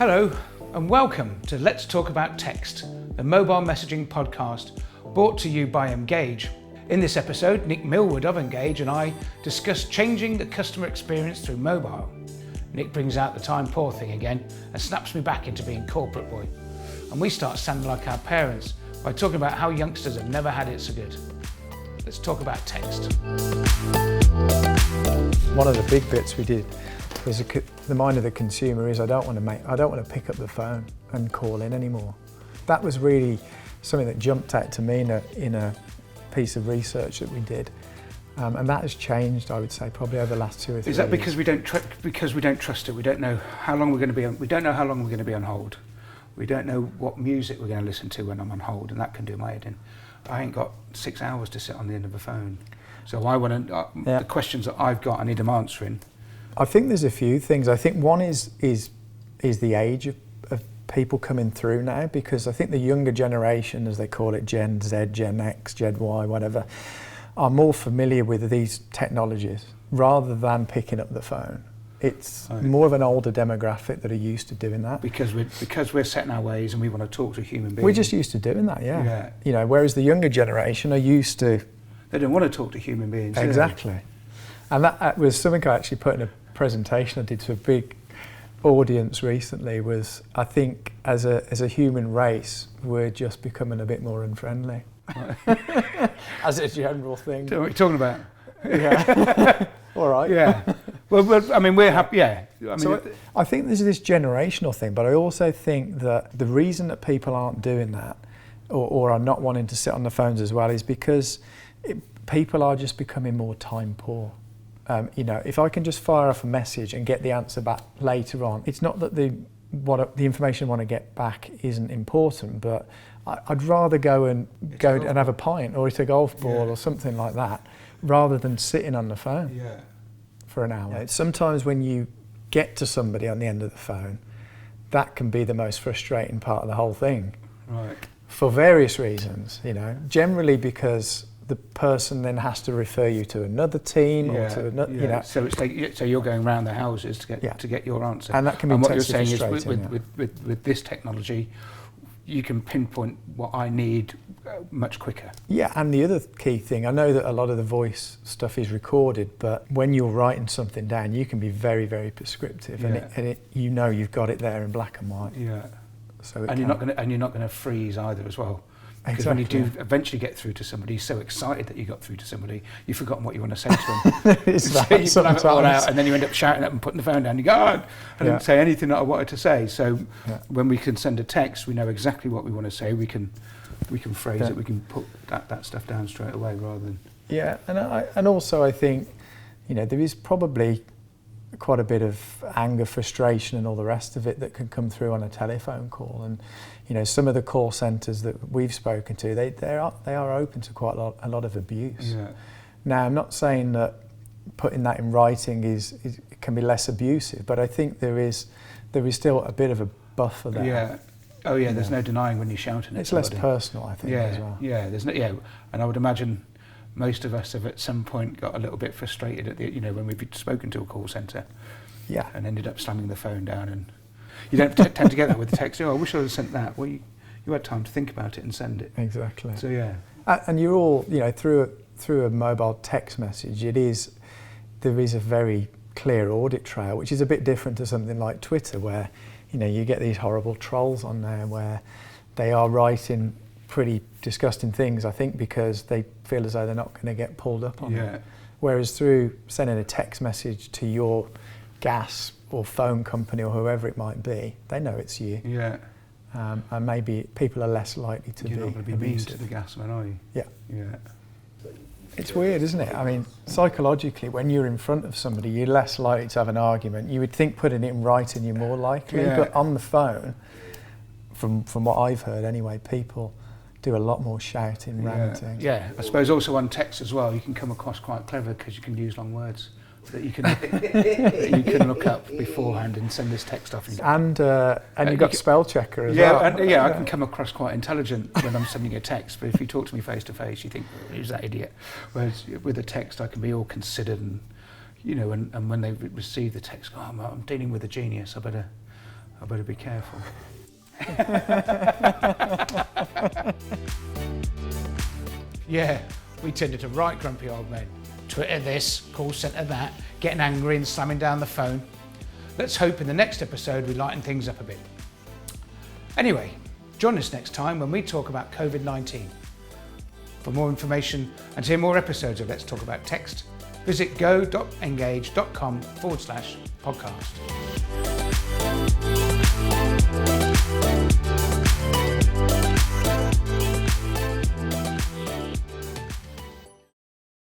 Hello and welcome to Let's Talk About Text, the mobile messaging podcast brought to you by mGage. In this episode, Nick Millward of mGage and I discuss changing the customer experience through mobile. Nick brings out the time poor thing again and snaps me back into being corporate boy. And we start sounding like our parents by talking about how youngsters have never had it so good. Let's talk about text. One of the big bits we did was the mind of the consumer is I don't want to pick up the phone and call in anymore. That was really something that jumped out to me in a piece of research that we did, and that has changed. I would say probably over the last 2 or 3 years. Is that because we don't trust it? We don't know how long we're going to be on. We don't know how long we're going to be on hold. We don't know what music we're going to listen to when I'm on hold, and that can do my head in. I ain't got 6 hours to sit on the end of a phone, so I want to. The questions that I've got, I need them answering. I think there's a few things. I think one is the age of people coming through now, because I think the younger generation, as they call it, Gen Z, Gen X, Gen Y, whatever, are more familiar with these technologies rather than picking up the phone. It's more of an older demographic that are used to doing that. Because we're set in our ways and we want to talk to a human being. We're just used to doing that, yeah. You know, whereas the younger generation are used to. They don't want to talk to human beings. Exactly. And that was something I actually put in a presentation I did to a big audience recently. Was I think as a human race we're just becoming a bit more unfriendly. As a general thing. What are you talking about? Yeah. All right. Yeah. Well, I mean, we're happy. Yeah. I think there's this generational thing, but I also think that the reason that people aren't doing that or are not wanting to sit on the phones as well is because people are just becoming more time poor. You know, if I can just fire off a message and get the answer back later on, it's not that the information I want to get back isn't important, but I'd rather go and have a pint or eat a golf ball or something like that, rather than sitting on the phone for an hour. You know, sometimes when you get to somebody on the end of the phone, that can be the most frustrating part of the whole thing. Right. For various reasons, you know, generally because the person then has to refer you to another team or to another, you know. So it's like, so you're going around the houses to get your answer. And that can be what you're saying is frustrating, with this technology, you can pinpoint what I need much quicker. Yeah, and the other key thing, I know that a lot of the voice stuff is recorded, but when you're writing something down, you can be very, very prescriptive, and you know you've got it there in black and white. Yeah. So you're not going to freeze either as well. Because when you do eventually get through to somebody, you're so excited that you got through to somebody, you've forgotten what you want to say to them. It's so you have it all out, and then you end up shouting up and putting the phone down. You go, I didn't say anything that I wanted to say. So when we can send a text, we know exactly what we want to say. We can phrase it. We can put that stuff down straight away rather than. Yeah, and also I think, you know, there is probably quite a bit of anger, frustration, and all the rest of it that can come through on a telephone call. And you know, some of the call centres that we've spoken to, they are open to quite a lot of abuse. Yeah. Now, I'm not saying that putting that in writing can be less abusive, but I think there is still a bit of a buffer there. Yeah. Oh yeah. There's no denying when you're shouting at somebody. It's less personal, I think, as well. Yeah. There's no. Yeah. And I would imagine most of us have at some point got a little bit frustrated at when we've spoken to a call centre. Yeah. And ended up slamming the phone down, and you don't tend to get that with the text. Oh, I wish I had sent that. Well, you had time to think about it and send it. Exactly. So yeah. And you're all, you know, through a mobile text message, there is a very clear audit trail, which is a bit different to something like Twitter, where, you know, you get these horrible trolls on there where they are writing pretty disgusting things, I think, because they feel as though they're not going to get pulled up on it. Whereas through sending a text message to your gas or phone company or whoever it might be, they know it's you. Yeah. And maybe people are less likely to You're be not going to be mean to the gas man, are you? Yeah. Yeah. It's weird, isn't it? I mean, psychologically, when you're in front of somebody, you're less likely to have an argument. You would think putting it in writing, you're more likely. Yeah. But on the phone, from what I've heard anyway, people do a lot more shouting, ranting. Yeah, I suppose also on text as well, you can come across quite clever because you can use long words that you can look up beforehand and send this text off. And you've got spell checker as well. I can come across quite intelligent when I'm sending a text, but if you talk to me face to face, you think, who's that idiot? Whereas with a text, I can be all considered and, you know, and when they receive the text, I'm dealing with a genius, I better I better be careful. Yeah, we tended to write grumpy old men. Twitter this, call centre that, getting angry and slamming down the phone. Let's hope in the next episode we lighten things up a bit. Anyway, join us next time when we talk about COVID-19. For more information and to hear more episodes of Let's Talk About Text, visit go.mgage.com/podcast.